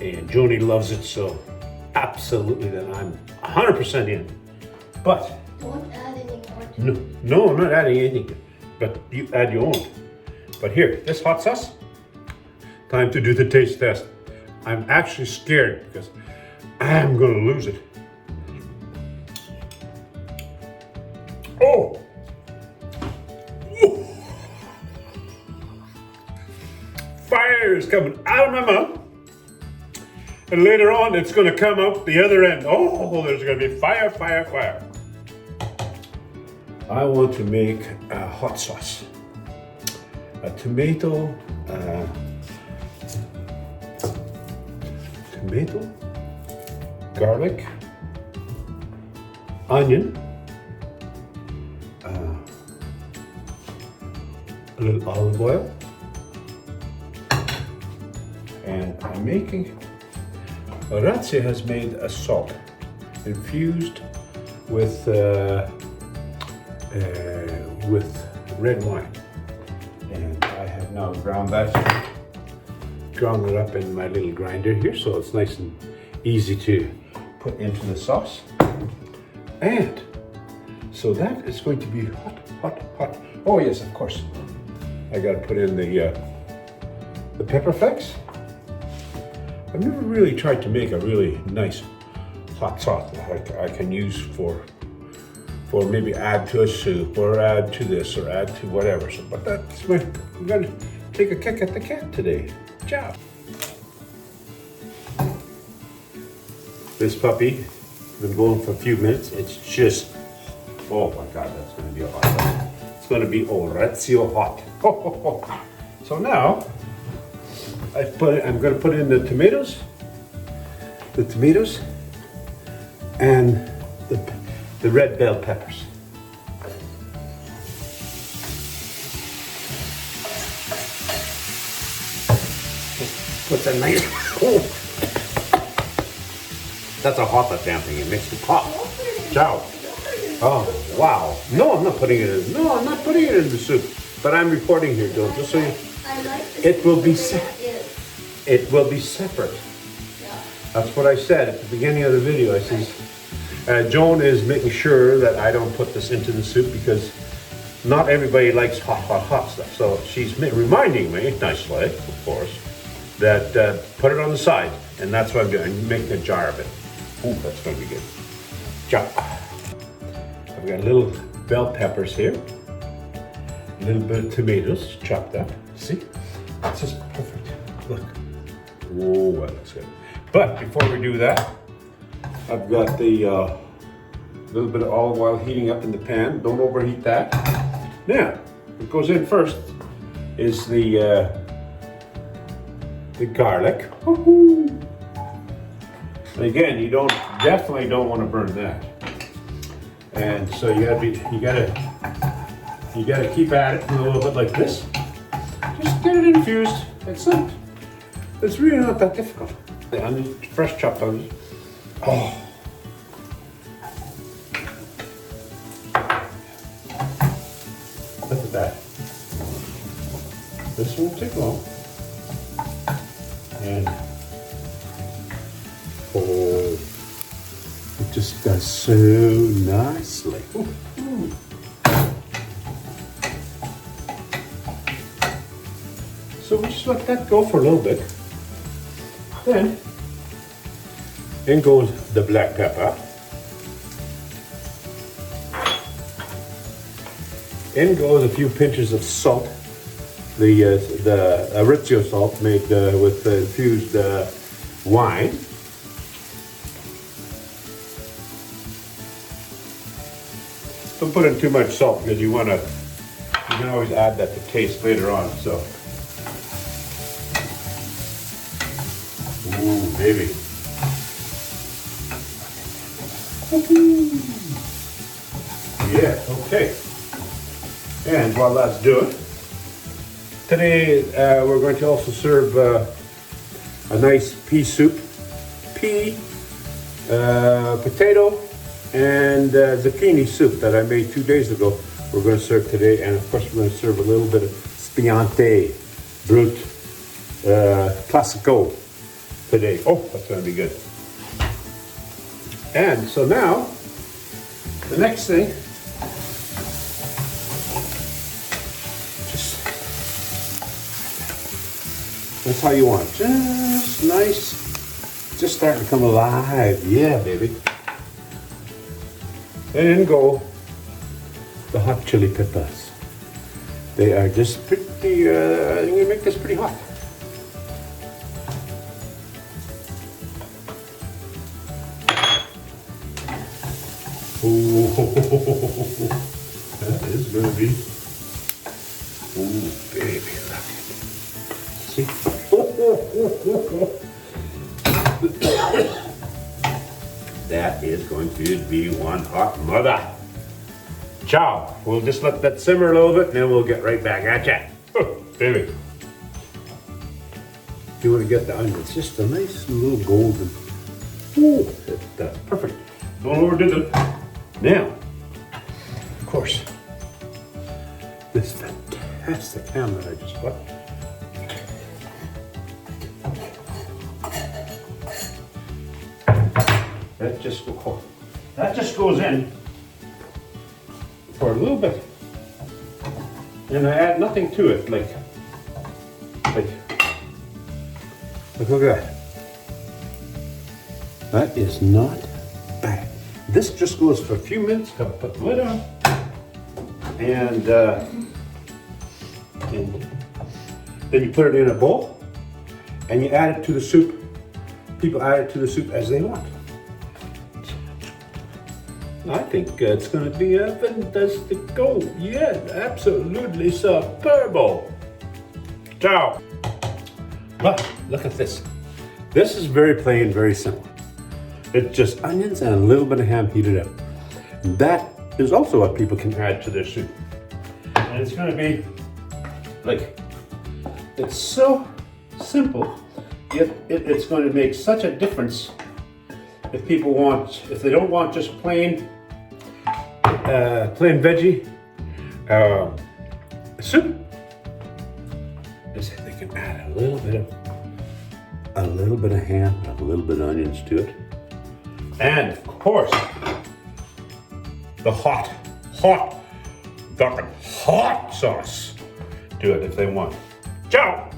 and Joni loves it, so absolutely then I'm 100% in. But Don't add any more to no, no, I'm not adding anything, but you add your own. But here, this hot sauce, time to do the taste test. I'm actually scared because I'm gonna lose it. Oh! Ooh. Fire is coming out of my mouth. And later on, it's gonna come out the other end. Oh, there's gonna be fire, fire, fire. I want to make a hot sauce. A tomato, garlic, onion, a little olive oil, and I'm making, ORAZIO has made a salt infused with red wine. And I have now ground it up in my little grinder here, so it's nice and easy to put into the sauce. And so that is going to be hot, hot, hot. Oh yes, of course. I gotta put in the pepper flakes. I've never really tried to make a really nice hot sauce that I can use for maybe add to a soup or add to this or add to whatever. So, but that's I'm gonna take a kick at the cat today. Ciao. This puppy been going for a few minutes. It's just, oh my God, that's gonna be a hot sauce. It's gonna be ORAZIO hot. So now I'm gonna put in the tomatoes and the red bell peppers. What's a nice, oh, that's a hot damn thing. It makes it pop. Ciao. Oh, wow. No, I'm not putting it in. No, I'm not putting it in the soup. But I'm recording here, Joe, just so you. It will be It will be separate. That's what I said at the beginning of the video. I said, Joan is making sure that I don't put this into the soup because not everybody likes hot, hot, hot stuff. So she's reminding me, nicely, of course, that put it on the side. And that's what I'm doing. I'm making a jar of it. Ooh, that's going to be good. Jar. I've got little bell peppers here. A little bit of tomatoes chopped up. See? It's just perfect. Look. Oh, that looks good. But before we do that, I've got the little bit of olive oil heating up in the pan. Don't overheat that. Now, what goes in first is the garlic. Woo-hoo. And again, you definitely don't want to burn that. And so you gotta keep at it a little bit like this. Just get it infused. It's really not that difficult. The onion, fresh chopped onions. Oh. Look at that. This won't take long. And oh, it just does so nicely. Ooh, ooh. So we just let that go for a little bit. Then in goes the black pepper. In goes a few pinches of salt. The ORAZIO salt made with infused wine. Don't put in too much salt because you can always add that to taste later on. So, ooh, baby. Yeah, okay. And while that's doing, today we're going to also serve a nice pea soup, potato, and zucchini soup that I made 2 days ago. We're going to serve today, and of course we're going to serve a little bit of spiante, brut, classico, today. Oh, that's gonna be good. And so now, the next thing, just, that's how you want it. Just nice, just starting to come alive. Yeah, baby. And in go the hot chili peppers. They are just pretty, I'm gonna make this pretty hot. Oh, that is gonna be, oh baby, look. See? That is going to be one hot mother. Ciao. We'll just let that simmer a little bit and then we'll get right back at ya. Oh, baby. You want to get the onions, just a nice little golden. Ooh, that's perfect. Don't overdo them. Now, of course, this fantastic ham that I just bought. That just goes in for a little bit, and I add nothing to it. Like, look at that. That is not bad. This just goes for a few minutes. Gotta put the lid on, and then you put it in a bowl, and you add it to the soup. People add it to the soup as they want. I think it's going to be a fantastic go. Yeah, absolutely superbo. Ciao. But look at this. This is very plain, very simple. It's just onions and a little bit of ham heated up. That is also what people can add to their soup. And it's going to be like, it's so simple, yet it's going to make such a difference if people want, if they don't want just plain veggie soup. They can add a little bit of ham, a little bit of onions to it, and of course the hot sauce to it if they want. Ciao.